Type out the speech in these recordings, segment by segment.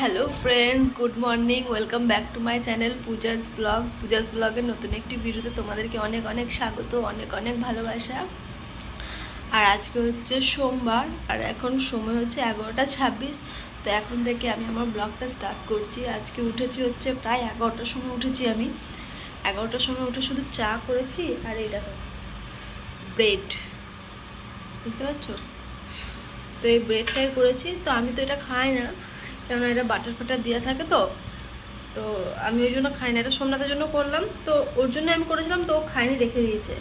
Hello friends, good morning. Welcome back to my channel Puja's blog. Puja's ব্লগের নতুন একটি ভিডিওতে তোমাদেরকে অনেক অনেক স্বাগত, অনেক অনেক ভালোবাসা। আর আজকে হচ্ছে সোমবার, আর এখন সময় হচ্ছে 11:26। তো এখন থেকে আমি আমার ব্লগটা স্টার্ট করছি। আজকে উঠেছি হচ্ছে প্রায় 11টার সময় উঠেছি। আমি 11টার সময় উঠে শুধু চা করেছি, আর এই দেখো ব্রেড, বুঝতে পারছো? তো এই ব্রেডটাই করেছি। তো আমি তো এটা খাই না, কেননা এটা বাটার ফাটার দেওয়া থাকে। তো তো আমি ওই জন্য খাই না, এটা সোমনাথের জন্য করলাম। তো ওর জন্য আমি করেছিলাম, তো ও খাইনি, রেখে দিয়েছে।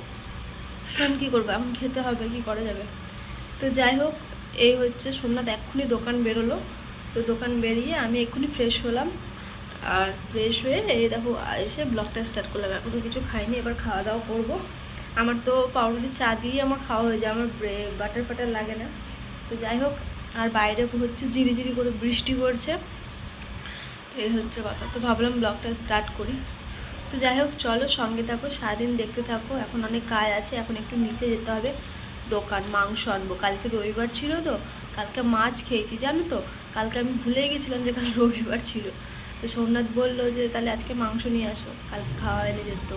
এখন কী করবো, এখন খেতে হবে, কি করা যাবে। তো যাই হোক, এই হচ্ছে সোমনাথ এক্ষুনি দোকান বেরোলো। তো দোকান বেরিয়ে আমি এক্ষুনি ফ্রেশ হলাম, আর ফ্রেশ হয়ে এই দেখো এসে ব্লগটা স্টার্ট করলাম। এখনও কিছু খাইনি, এবার খাওয়া দাওয়া করবো। আমার তো পাউরুটি চা দিয়ে আমার খাওয়া হয়ে যায়, আমার বাটার ফাটার লাগে না। তো যাই হোক, আর বাইরে হচ্ছে ঝিরিঝিরি করে বৃষ্টি পড়ছে। এই হচ্ছে কথা। তো ভাবলাম ব্লগটা স্টার্ট করি। তো যাই হোক, চলো সঙ্গে থাকো, সারাদিন দেখতে থাকো। এখন অনেক কাজ আছে, এখন একটু নিচে যেতে হবে, দোকান মাংস আনবো। কালকে রবিবার ছিল, তো কালকে মাছ খেয়েছি, জানো তো। কালকে আমি ভুলেই গেছিলাম যে কাল রবিবার ছিল। তো সোমনাথ বললো যে তাহলে আজকে মাংস নিয়ে আসো, কালকে খাওয়া এনে যেত।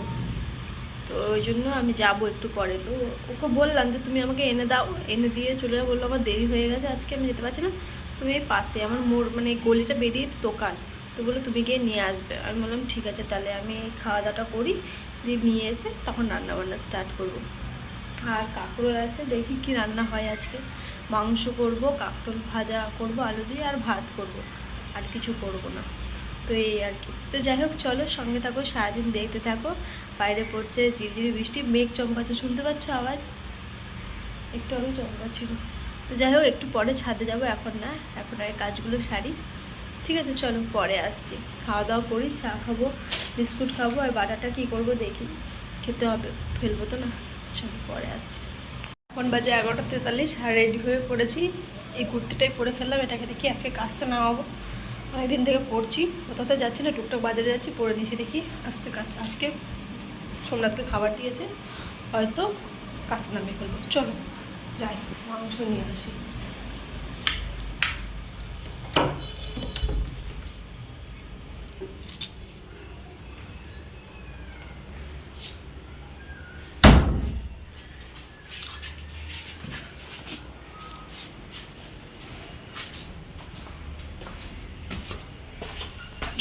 তো ওই জন্য আমি যাব একটু পরে। তো ওকে বললাম যে তুমি আমাকে এনে দাও, এনে দিয়ে চলে যাবো। বললো আমার দেরি হয়ে গেছে, আজকে আমি যেতে পারছি না। তুমি এই পাশে আমার মোড়, মানে গলিটা বেরিয়ে দোকান। তো বললো তুমি গিয়ে নিয়ে আসবে। আমি বললাম ঠিক আছে, তাহলে আমি খাওয়া দাওয়াটা করি, দিয়ে নিয়ে এসে তখন রান্নাবান্না স্টার্ট করব। আর কাঁকরোল আছে, দেখি কি রান্না হয় আজকে। মাংস করব, কাঁকরোল ভাজা করব আলু দিয়ে, আর ভাত করব, আর কিছু করব না। তো এই আর কি। তো যাই হোক, চলো সঙ্গে থাকো, সারাদিন দেখতে থাকো। বাইরে পড়ছে ঝিরিঝিরি বৃষ্টি, মেঘ চমকাচ্ছে, শুনতে পাচ্ছ আওয়াজ? একটু আগে চমকাচ্ছিল। তো যাই হোক, একটু পরে ছাদে যাব, এখন না, এখন আগে কাজগুলো সারি। ঠিক আছে, চলো পরে আসছি। খাওয়া দাওয়া করি, চা খাবো, বিস্কুট খাবো, আর বাটাটা কী করবো দেখি, খেতে হবে, ফেলবো তো না। চলো পরে আসছি। এখন বাজে 11:43, আর রেডি হয়ে পড়েছি। এই কুর্তিটাই পরে ফেললাম, এটাকে দেখি আজকে কাচতে নামাবো। অনেকদিন থেকে পড়ছি, কোথাও তো যাচ্ছি না, টুকটাক বাজারে যাচ্ছি, পরে নিয়েছি, দেখি আস্তে কাজ। আজকে সোমনাথকে খাবার দিয়েছে, হয়তো কাস্তে নামিয়ে ফেলবো। চলো যাই, মাংস নিয়ে আসি।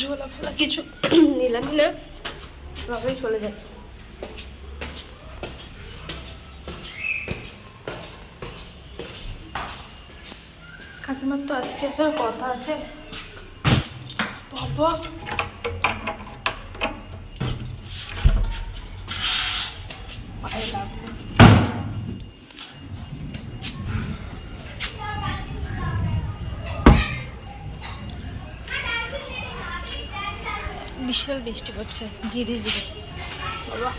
ঝোলা ফোলা কিছু নিলামই না, তবেই চলে যাচ্ছে। কাকিমার তো আজকে আসার কথা আছে। বাবা, পায়ে লাগবে। বিশাল বৃষ্টি পড়ছে, ধীরে ধীরে। বাবা,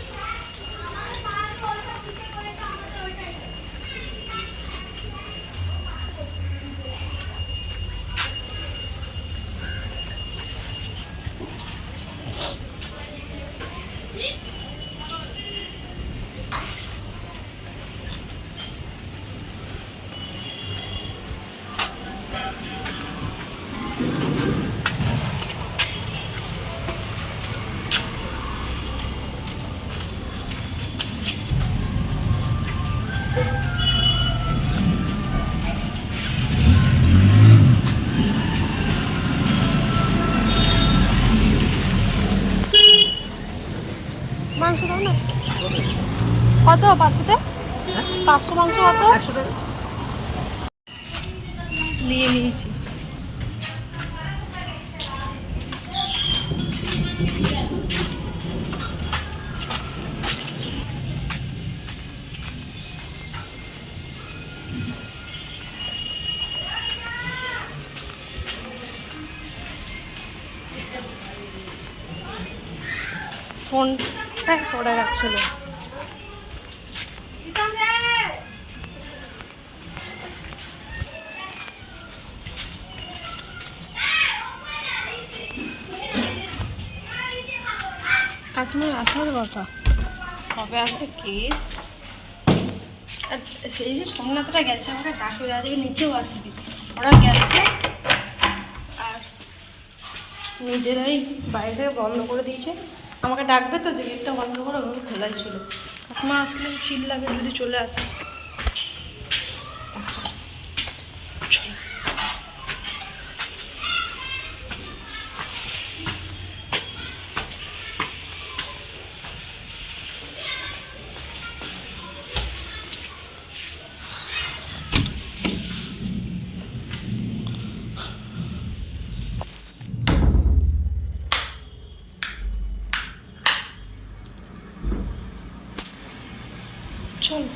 মাংস দাও না। কত 500-তে? 500 মাংস কত? 100 টাকা নিয়ে নিয়েছি। ফোনটা পড়ে রাখছিল। কাকিমার আসার কথা, কবে আসবে কে? আর সেই যে সোমনাথরা গেছে, আমাকে ডাকে, আজকে নিচেও আসবি, ওরা গেছে। আর নিজেরাই বাইরে থেকে বন্ধ করে দিয়েছে। আমাকে ডাকবে তো, যে গেটটা বন্ধ করে ওগুলো খোলাই ছিল। কাকিমা আসলে চিল্লাবে যদি চলে আসে। আচ্ছা চলো। চলো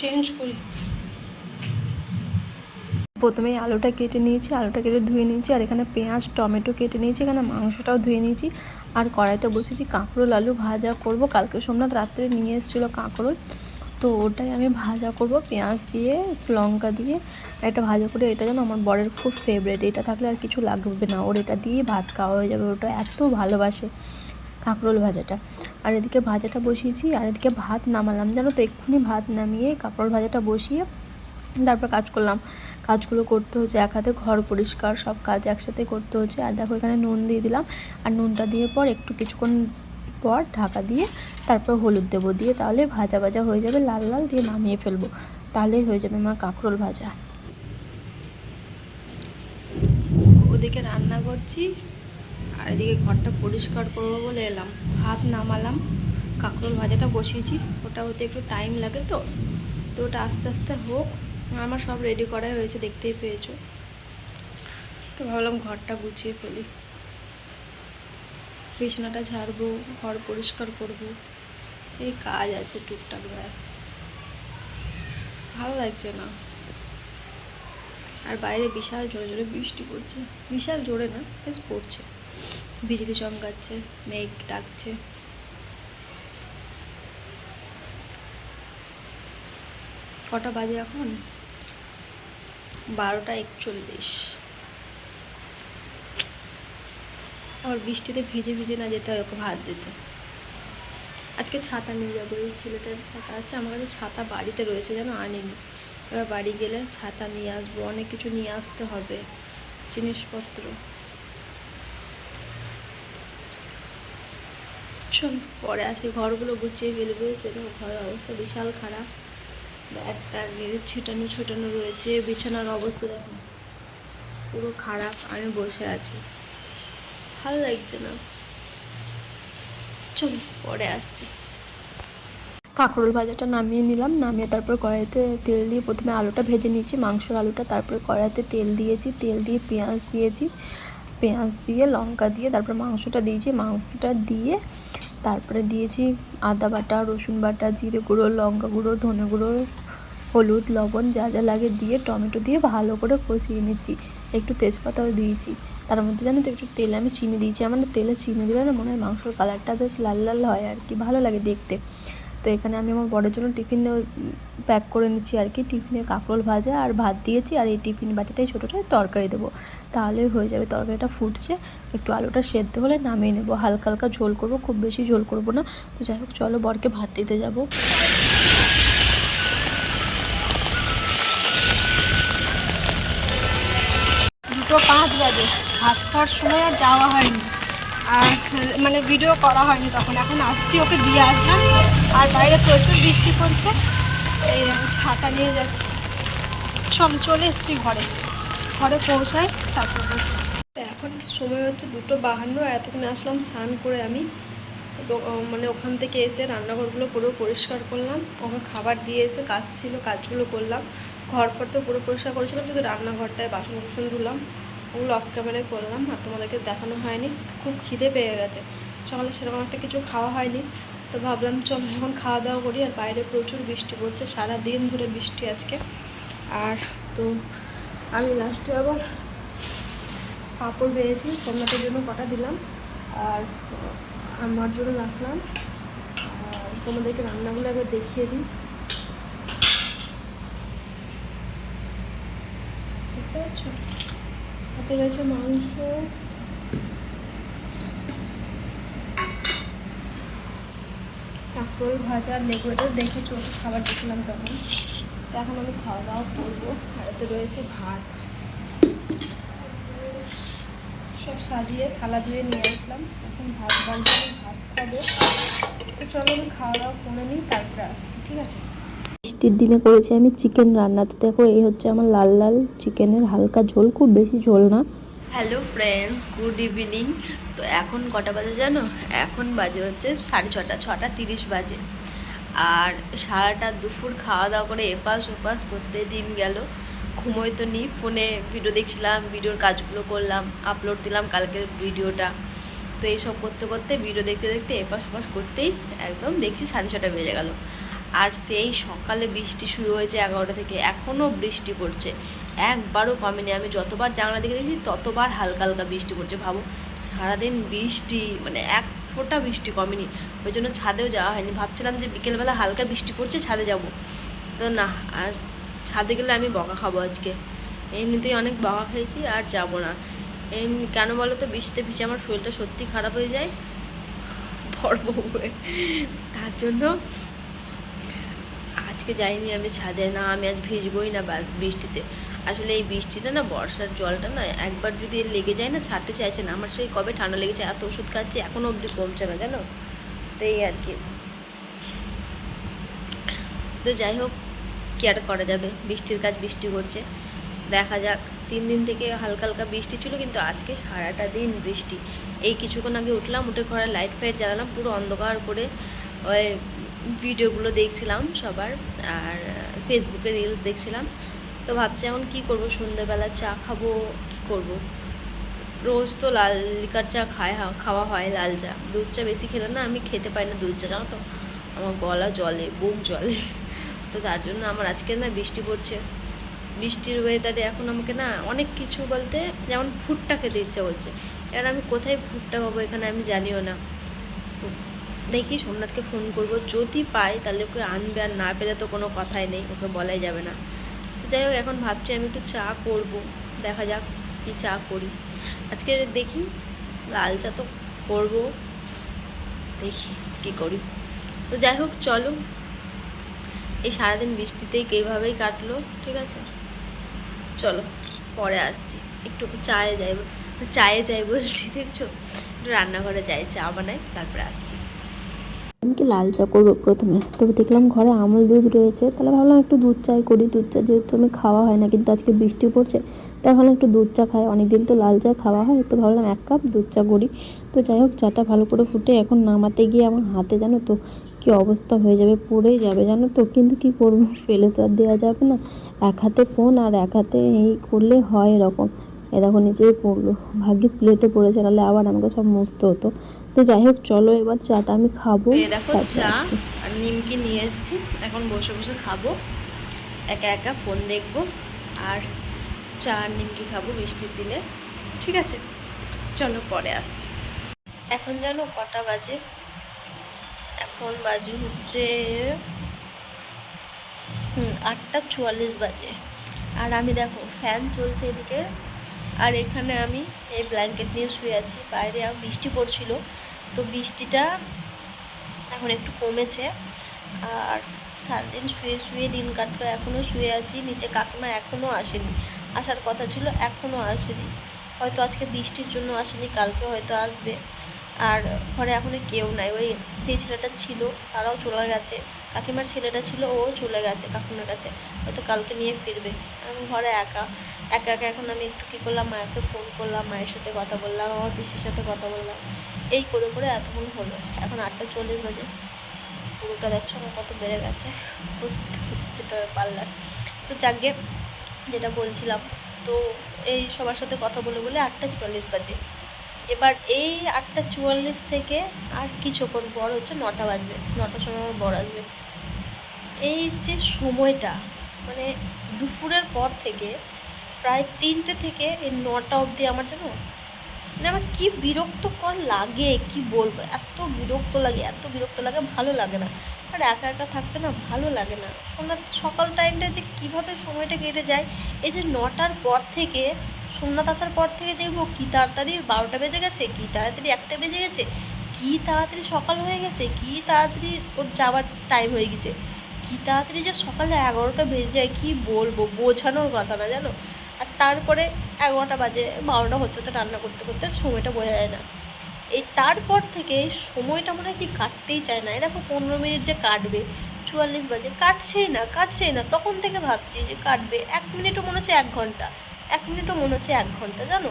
চেঞ্জ করি। প্রথমেই আলুটা কেটে নিয়েছি, আলুটা কেটে ধুয়ে নিয়েছি, আর এখানে পেঁয়াজ টমেটো কেটে নিয়েছি, এখানে মাংসটাও ধুয়ে নিয়েছি, আর কড়াইতে বসেছি কাঁকরোল আলু ভাজা করব। কালকে সোমনাথ রাত্রে নিয়ে এসেছিলো কাঁকরোল, তো ওটাই আমি ভাজা করব পেঁয়াজ দিয়ে লঙ্কা দিয়ে। এটা ভাজা করে, এটা যেন আমার বরের খুব ফেভারিট, এটা থাকলে আর কিছু লাগবে না ওর, এটা দিয়ে ভাত খাওয়া হয়ে যাবে, ওটা এত ভালোবাসে কাঁকরোল ভাজাটা। আর এদিকে ভাজাটা বসিয়েছি, আর এদিকে ভাত নামালাম, জানো তো এক্ষুনি ভাত নামিয়ে কাঁকরোল ভাজাটা বসিয়ে তারপর কাজগুলো করতে হচ্ছে। এক হাতে ঘর পরিষ্কার, সব কাজ একসাথে করতে হচ্ছে। আর দেখো এখানে নুন দিয়ে দিলাম, আর নুনটা দিয়ে পর কিছুক্ষণ পর ঢাকা দিয়ে তারপর হলুদ দেবো, দিয়ে তাহলে ভাজা ভাজা হয়ে যাবে, লাল লাল, দিয়ে নামিয়ে ফেলবো, তাহলেই হয়ে যাবে আমার কাঁকরোল ভাজা। ওদিকে রান্না করছি, আর এদিকে ঘরটা পরিষ্কার করবো বলে এলাম। ভাত নামালাম, কাঁকরোল ভাজাটা বসিয়েছি, ওটা হতে একটু টাইম লাগে, তো ওটা আস্তে আস্তে হোক। আমার সব রেডি করাই হয়েছে, দেখতেই পেয়েছো। তো ভাবলাম ঘরটা গুছিয়ে ফেলি, বিছানাটা ঝাড়বো, ঘর পরিষ্কার করব, এই কাজ আছে টুকটাক, ব্যাস। ভালো লাগছে না। আর বাইরে বিশাল জোরে জোরে বৃষ্টি পড়ছে, বিশাল জোরে না, বেশ পড়ছে, বিজলি চমকাচ্ছে, মেঘ ডাকছে। কটা বাজে এখন? 12:41। আবার বৃষ্টিতে ভিজে ভিজে না যেতে হয় ওকে ভাত দিতে। আজকে ছাতা নিয়ে যাবো, এই ছেলেটার ছাতা আছে, আমার কাছে ছাতা বাড়িতে রয়েছে, যেন আনিনি। এবার বাড়ি গেলে ছাতা নিয়ে আসবো, অনেক কিছু নিয়ে আসতে হবে, জিনিসপত্র। চল পরে আসি, ঘরগুলো গুছিয়ে ফেলবে, যেন ঘরের অবস্থা বিশাল খারাপ, ব্যাগটা ছিটানো ছোটানো রয়েছে, বিছানার অবস্থা দেখো পুরো খারাপ। আমি বসে আছি, ভালো লাগছে না। চল পরে আসছি। কাঁকরোল ভাজাটা নামিয়ে নিলাম, নামিয়ে তারপর কড়াইতে তেল দিয়ে প্রথমে আলুটা ভেজে নিয়েছি, মাংসের আলুটা, তারপরে কড়াইতে তেল দিয়েছি, তেল দিয়ে পেঁয়াজ দিয়েছি, পেঁয়াজ দিয়ে লঙ্কা দিয়ে তারপর মাংসটা দিয়েছি, মাংসটা দিয়ে তারপরে দিয়েছি আদা বাটা, রসুন বাটা, জিরে গুঁড়ো, লঙ্কা গুঁড়ো, ধনে গুঁড়ো, হলুদ, লবণ, যা যা লাগে দিয়ে টমেটো দিয়ে ভালো করে কষিয়ে নিচ্ছি, একটু তেজপাতাও দিয়েছি। তার মধ্যে জানো তো একটু তেলে আমি চিনি দিয়েছি, আমার তেলে চিনি দিলে না মনে হয় মাংসর কালারটা বেশ লাল লাল হয় আর কি, ভালো লাগে দেখতে। তো এখানে আমি আমার বড়ের জন্য টিফিনে প্যাক করে নিচ্ছি আর কি, টিফিনে কাঁকরোল ভাজা আর ভাত দিয়েছি, আর এই টিফিন বাটিটাই ছোটোটাই তরকারি দেবো, তাহলেই হয়ে যাবে। তরকারিটা ফুটছে, একটু আলুটা সেদ্ধ হলে নামিয়ে নেবো, হালকা হালকা ঝোল করবো, খুব বেশি ঝোল করবো না। তো যাই হোক চলো বরকে ভাত দিতে যাবো। 2:05 বাজে, ভাত খাওয়ার সময় আর যাওয়া হয়নি, আর মানে ভিডিও করা হয়নি তখন। এখন আসছি, ওকে দিয়ে আসলাম, আর বাইরে প্রচুর বৃষ্টি পড়ছে, এই ছাতা নিয়ে যাচ্ছি। চলে এসেছি ঘরে পৌঁছাই তারপর বলছি। এখন সময় হচ্ছে 2:52, এতক্ষণে আসলাম স্নান করে আমি, তো মানে ওখান থেকে এসে রান্নাঘরগুলো পুরো পরিষ্কার করলাম, ওকে খাবার দিয়ে এসে কাজ ছিল কাজগুলো করলাম, ঘর তো পুরো পরিষ্কার করেছিলাম, শুধু রান্নাঘরটায় বাসন কুসন ধুলাম, ওগুলো অফ ক্যামেরায় করলাম, আর তোমাদেরকে দেখানো হয়নি। খুব খিদে পেয়ে গেছে, সকালে সেরকম একটা কিছু খাওয়া হয়নি, তো ভাবলাম চল এখন খাওয়া দাওয়া করি। আর বাইরে প্রচুর বৃষ্টি পড়ছে, সারা দিন ধরে বৃষ্টি আজকে। আর তো আমি লাস্টে আবার পাঁপড় পেয়েছি, সোমনাথের জন্য কটা দিলাম, আর আমার জন্য রাখলাম। আর তোমাদেরকে রান্নাগুলো একবার দেখিয়ে দিই, দেখতে পাচ্ছ, হাতে রয়েছে মাংস, কাঁকরোল ভাজা, লেবুটা দেখেছো খাবার দিয়েছিলাম তখন। তো এখন আমি খাওয়া দাওয়া করবো, আর এতে রয়েছে ভাত। সব সাজিয়ে থালা ধুয়ে নিয়ে আসলাম। এখন ভাত বাড়তে ভাত খাবো। তো চলো আমি খাওয়া দাওয়া করে নিই, তারপরে আসছি, ঠিক আছে? বৃষ্টির দিনে করেছি আমি চিকেন রান্না। তো দেখো এই হচ্ছে আমার লাল লাল চিকেনের হালকা ঝোল, খুব বেশি ঝোল না। Hello friends, good evening. তো এখন কটা বাজে জানো? এখন বাজে হচ্ছে 6:30, 6:30 বাজে। আর সারাটা দুপুর খাওয়া দাওয়া করে এপাশ ওপাশ করতে দিন গেল। ঘুমোই তো নি, ফোনে ভিডিও দেখছিলাম, ভিডিওর কাজগুলো করলাম, আপলোড দিলাম কালকের ভিডিওটা। তো এইসব করতে করতে ভিডিও দেখতে দেখতে এপাশ ওপাশ করতেই একদম দেখছি 6:30 বেজে গেল। আর সেই সকালে বৃষ্টি শুরু হয়েছে 11টা থেকে, এখনও বৃষ্টি পড়ছে, একবারও কমেনি। আমি যতবার জানলা দিকে দেখছি ততবার হালকা হালকা বৃষ্টি পড়ছে। ভাবো, সারাদিন বৃষ্টি, মানে এক ফোঁটা বৃষ্টি কমেনি। ওই জন্য ছাদেও যাওয়া হয়নি। ভাবছিলাম যে বিকেলবেলা হালকা বৃষ্টি পড়ছে, ছাদে যাব, তো না। আর ছাদে গেলে আমি বকা খাবো আজকে। এমনিতেই অনেক বকা খেয়েছি, আর যাব না। এমনি কেন বলো তো, বৃষ্টিতে ভিজে আমার শরীরটা সত্যি খারাপ হয়ে যায় বড় বউ হয়ে। তার জন্য আজকে যাইনি আমি ছাদে। না, আমি আজ ভিজবই না বৃষ্টিতে। আসলে এই বৃষ্টিটা না, বর্ষার জলটা না একবার যদি লেগে যায় না, ছাড়তে চাইছে না। আমার সেই কবে ঠান্ডা লেগেছে, এত ওষুধ খাচ্ছি, এখনও অবধি কমছে না, জানো তো। এই আর কি। তো যাই হোক, কি আর করা যাবে, বৃষ্টির কাজ বৃষ্টি করছে, দেখা যাক। 3 দিন থেকে হালকা হালকা বৃষ্টি ছিল, কিন্তু আজকে সারাটা দিন বৃষ্টি। এই কিছুক্ষণ আগে উঠলাম, উঠে ঘরে লাইট ফাইট জ্বালালাম, পুরো অন্ধকার করে ওই ভিডিওগুলো দেখছিলাম সবার, আর ফেসবুকে রিলস দেখছিলাম। তো ভাবছি এখন কী করবো, সন্ধ্যেবেলা চা খাবো, কী করবো। রোজ তো লাল লিকার চা খাওয়া হয়, লাল চা। দুধ চা বেশি খেলে না আমি খেতে পারি না দুধ চা, জানো তো, আমার গলা জলে, বুক জলে। তো তার জন্য আমার আজকে না বৃষ্টি পড়ছে, বৃষ্টির ওয়েদারে এখন আমাকে না অনেক কিছু বলতে, যেমন ভুট্টা খেতে ইচ্ছা করছে। এবার আমি কোথায় ভুট্টা পাবো এখানে আমি জানিও না। তো দেখি সোমনাথকে ফোন করব, যদি পাই তাহলে ওকে আনবে, আর না পেলে তো কোনো কথাই নেই, ওকে বলাই যাবে না। তো যাই হোক, এখন ভাবছি আমি একটু চা করব, দেখা যাক কি চা করি আজকে। দেখি, লাল চা তো করবো, দেখি কী করি। তো যাই হোক, চলো। এই সারাদিন বৃষ্টিতেই এইভাবেই কাটলো, ঠিক আছে। চলো পরে আসছি, একটু চায়ে যাই বলছি, দেখছো, একটু রান্নাঘরে যাই, চা বানাই, তারপরে আসছি। আমি কি লাল চা করবো প্রথমে, তবে দেখলাম ঘরে আমল দুধ রয়েছে, তাহলে ভাবলাম একটু দুধ চাই করি। দুধ চা যেহেতু আমি খাওয়া হয় না, কিন্তু আজকে বৃষ্টি পড়ছে, তাই ভাবলাম একটু দুধ চা খাই। অনেকদিন তো লাল চা খাওয়া হয়, তো ভাবলাম 1 কাপ দুধ চা করি। তো যাই হোক, চাটা ভালো করে ফুটে এখন নামাতে গিয়ে আমার হাতে জানো তো কী অবস্থা হয়ে যাবে, পড়েই যাবে জানো তো। কিন্তু কি করবো, ফেলে তো আর দেওয়া যাবে না। এক হাতে ফোন আর এক হাতে এই করলে হয় এরকম। এ দেখো নিচেই পড়লো, ভাগ্যিস প্লেটে পড়েছে, নাহলে আবার আমাকে সব মুছতে হতো। তো যাই হোক, চলো এবার চাটা আমি খাবো। দেখো, চা আর নিমকি নিয়ে এসেছি, এখন বসে বসে খাবো, একা একা ফোন দেখবো, আর চা আর নিমকি খাবো বৃষ্টির দিনে, ঠিক আছে। চলো পরে আসছি। এখন জানো কটা বাজে? এখন বাজে হচ্ছে 8:44 বাজে। আর আমি দেখো, ফ্যান চলছে এদিকে, আর এখানে আমি এই ব্ল্যাঙ্কেট নিয়ে শুয়ে আছি। বাইরে বৃষ্টি পড়ছিল, তো বৃষ্টিটা এখন একটু কমেছে। আর সারাদিন শুয়ে শুয়ে দিন কাটলো, এখনও শুয়ে আছি। নিচে কাকিমা এখনও আসেনি, আসার কথা ছিল, এখনও আসেনি। হয়তো আজকে বৃষ্টির জন্য আসেনি, কালকে হয়তো আসবে। আর ঘরে এখনো কেউ নাই, ওই যে ছেলেটা ছিল তারাও চলে গেছে, কাকিমার ছেলেটা ছিল ও চলে গেছে কাকিমার কাছে, হয়তো কালকে নিয়ে ফিরবে। আমি ঘরে একা একা একা। এখন আমি একটু কী করলাম, মাকে ফোন করলাম, মায়ের সাথে কথা বললাম, আমার পিসির সাথে কথা বললাম, এই করে করে এতক্ষণ হলো। এখন 8:40 বাজে। পুরোটা দেখছো আমার কত বেড়ে গেছে, যেতে হবে পার্লার। তো যাকে যেটা বলছিলাম, তো এই সবার সাথে কথা বলে বলে 8:40 বাজে। এবার এই 8:44 থেকে আর কিছুক্ষণ পর হচ্ছে 9টা বাজবে, 9টার সময় আমার বর আসবে। এই যে সময়টা, মানে দুপুরের পর থেকে প্রায় 3টে থেকে এই 9টা অবধি আমার যেন, মানে আমার কী বিরক্তকর লাগে, কি বলবো, এত বিরক্ত লাগে, এত বিরক্ত লাগে, ভালো লাগে না। আর একা একা থাকতে না ভালো লাগে না। সকাল টাইমটা যে কীভাবে সময়টা কেটে যায়, এই যে 9টার পর থেকে, সোমনাথ আসার পর থেকে দেখবো কী তাড়াতাড়ি 12টা বেজে গেছে, কী তাড়াতাড়ি 1টা বেজে গেছে, কী তাড়াতাড়ি সকাল হয়ে গেছে, কী তাড়াতাড়ি ওর যাওয়ার টাইম হয়ে গেছে, কী তাড়াতাড়ি যে সকালে 11টা বেজে যায়, কী বলবো, বোঝানোর কথা না জানো। আর তারপরে 11টা বাজে, 12টা হতে হতে রান্না করতে করতে সময়টা বোঝা যায় না। এই তারপর থেকে সময়টা মনে হয় কি কাটতেই চায় না। এই দেখো 15 মিনিট যে কাটবে, 44 বাজে, কাটছেই না। তখন থেকে ভাবছি যে কাটবে, 1 মিনিটও মনে হচ্ছে 1 ঘন্টা, 1 মিনিটও মনে হচ্ছে 1 ঘন্টা, জানো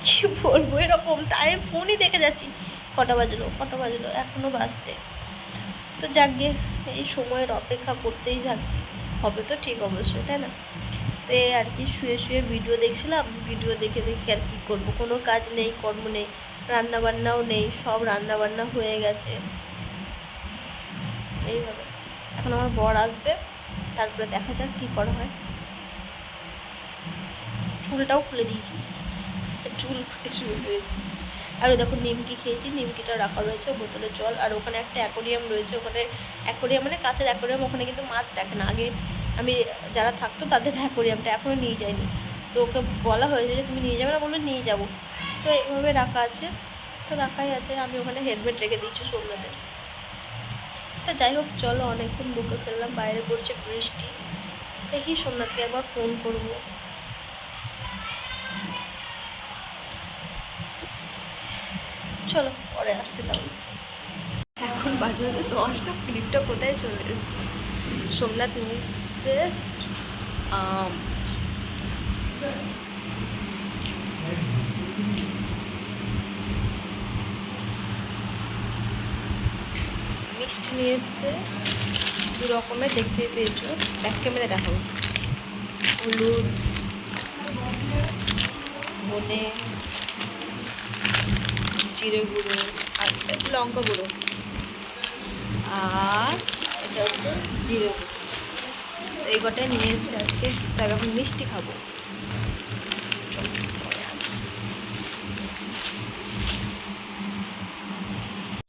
কী বলবো, এরকম টাইম ফোনই দেখে যাচ্ছি, কটা বাজলো এখনও বাজছে। তো যাক গিয়ে এই সময়ের অপেক্ষা করতেই থাকছি, হবে তো ঠিক অবশ্যই, তাই না? তো এই আর কি শুয়ে শুয়ে ভিডিও দেখছিলাম, ভিডিও দেখে দেখে আর কী করবো, কোনো কাজ নেই, কর্ম নেই, রান্নাবান্নাও নেই, সব রান্নাবান্না হয়ে গেছে। এইভাবে এখন আমার বর আসবে, তারপরে দেখা যাক কী করা হয়। চুলটাও খুলে দিয়েছি, চুল খুলে শুয়ে রয়েছে। আর দেখো নিমকি খেয়েছি, নিমকিটা রাখা রয়েছে, বোতলে জল, আর ওখানে একটা অ্যাকোরিয়াম রয়েছে, ওখানে অ্যাকোরিয়াম মানে কাঁচের অ্যাকোরিয়াম, ওখানে কিন্তু মাছ রাখে না। আগে আমি যারা থাকতো তাদের অ্যাকোরিয়ামটা এখনও নিয়ে যায়নি, তো ওকে বলা হয়েছে যে তুমি নিয়ে যাবে না, বললো নিয়ে যাবো। তো এইভাবে রাখা আছে, তো রাখাই আছে। আমি ওখানে হেলমেট রেখে দিচ্ছি সোমনাথের। তো যাই হোক চলো, অনেকক্ষণ বকে ফেললাম, বাইরে পড়ছে বৃষ্টি, দেখি সোমনাথকে একবার ফোন করবো। চলো পরে আসছি তাহলে। এখন বাজে হচ্ছে 10টা, ক্লিপটা কোথায় চলে এসেছে। সোমনাথ নিতে মিষ্টি নিয়ে এসছে 2 রকমের, দেখতে পেয়েছো, ব্যাক ক্যামেরা দেখো, হলুদ, ধনে, জিরে গুঁড়ো আর লঙ্কা গুঁড়ো, আর এটা হচ্ছে জিরে গুঁড়ো। তো এই কটাই নিয়ে এসছে আজকে, তাই এখন মিষ্টি খাবো।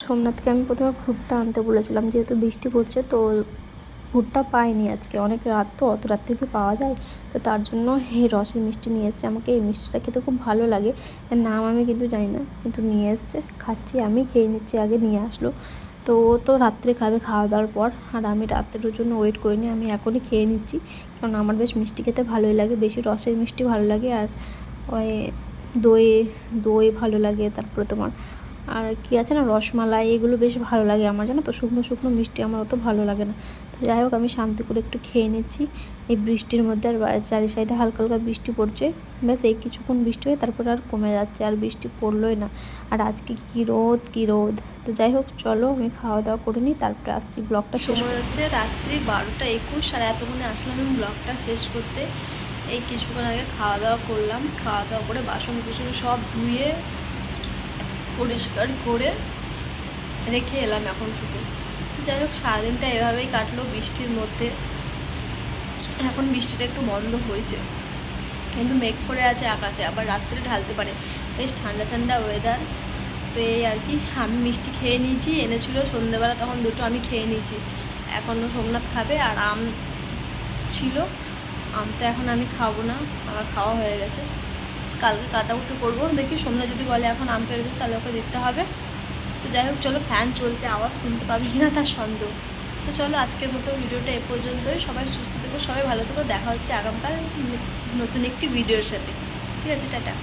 সোমনাথকে আমি প্রথমে ভুট্টা আনতে বলেছিলাম, যেহেতু বৃষ্টি পড়ছে তো ভুট্টা পাইনি আজকে, অনেক রাত তো, অত রাত থেকে পাওয়া যায়, তো তার জন্য এই রসের মিষ্টি নিয়ে এসছে। আমাকে এই মিষ্টিটা খেতে খুব ভালো লাগে, এর নাম আমি কিন্তু জানি না, কিন্তু নিয়ে এসছে, খাচ্ছি, আমি খেয়ে নিচ্ছি, আগে নিয়ে আসলো। তো ও তো রাত্রে খাবে খাওয়া দাওয়ার পর, আর আমি রাত্রের জন্য ওয়েট করিনি, আমি এখনই খেয়ে নিচ্ছি, কারণ আমার বেশ মিষ্টি খেতে ভালোই লাগে, বেশি রসের মিষ্টি ভালো লাগে, আর ওই দই দই ভালো লাগে, তারপরে তোমার আর কি আছে না, রসমালাই, এগুলো বেশ ভালো লাগে আমার, জানো তো, শুকনো শুকনো মিষ্টি আমার অত ভালো লাগে না। তো যাই হোক আমি শান্তি করে একটু খেয়ে নিচ্ছি এই বৃষ্টির মধ্যে, আর চারি সাইডে হালকা হালকা বৃষ্টি পড়ছে, ব্যাস এই কিছুক্ষণ বৃষ্টি হয়ে তারপরে আর কমে যাচ্ছে, আর বৃষ্টি পড়লোই না। আর আজকে কী রোদ। তো যাই হোক চলো আমি খাওয়া দাওয়া করে নিই, তারপরে আসছি, ব্লগটা শেষ সময় হচ্ছে রাত্রি 12টা 21, আর এতক্ষণে আসলাম আমি ব্লগটা শেষ করতে। এই কিছুক্ষণ আগে খাওয়া দাওয়া করলাম, খাওয়া দাওয়া করে বাসন কুসন সব ধুয়ে পরিষ্কার করে রেখে এলাম এখন শুধু। যাই হোক সারাদিনটা এভাবেই কাটলো বৃষ্টির মধ্যে। এখন বৃষ্টিটা একটু বন্ধ হয়েছে, কিন্তু মেঘ করে আছে আকাশে, আবার রাত্রে ঢালতে পারে, বেশ ঠান্ডা ঠান্ডা ওয়েদার। তো এই আর কি, আমি মিষ্টি খেয়ে নিয়েছি, এনেছিল সন্ধ্যেবেলা তখন 2টো, আমি খেয়ে নিয়েছি, এখনও সোমনাথ খাবে। আর আম ছিল, আম তো এখন আমি খাবো না, আমার খাওয়া হয়ে গেছে, কালকে কাটাকুটি করবো। দেখি সোমনাথ যদি বলে এখন আম কেটে দিই, তাহলে ওকে দিতে হবে। তো যাই হোক চলো, ফ্যান চলছে, আওয়াজ শুনতে পাবি কিনা তার সন্দেহ। তো চলো আজকের মতো ভিডিওটা এ পর্যন্তই, সবাই সুস্থ থেকো, সবাই ভালো থেকো, দেখা হচ্ছে আগামীকাল নতুন একটি ভিডিওর সাথে। ঠিক আছে, টাটা।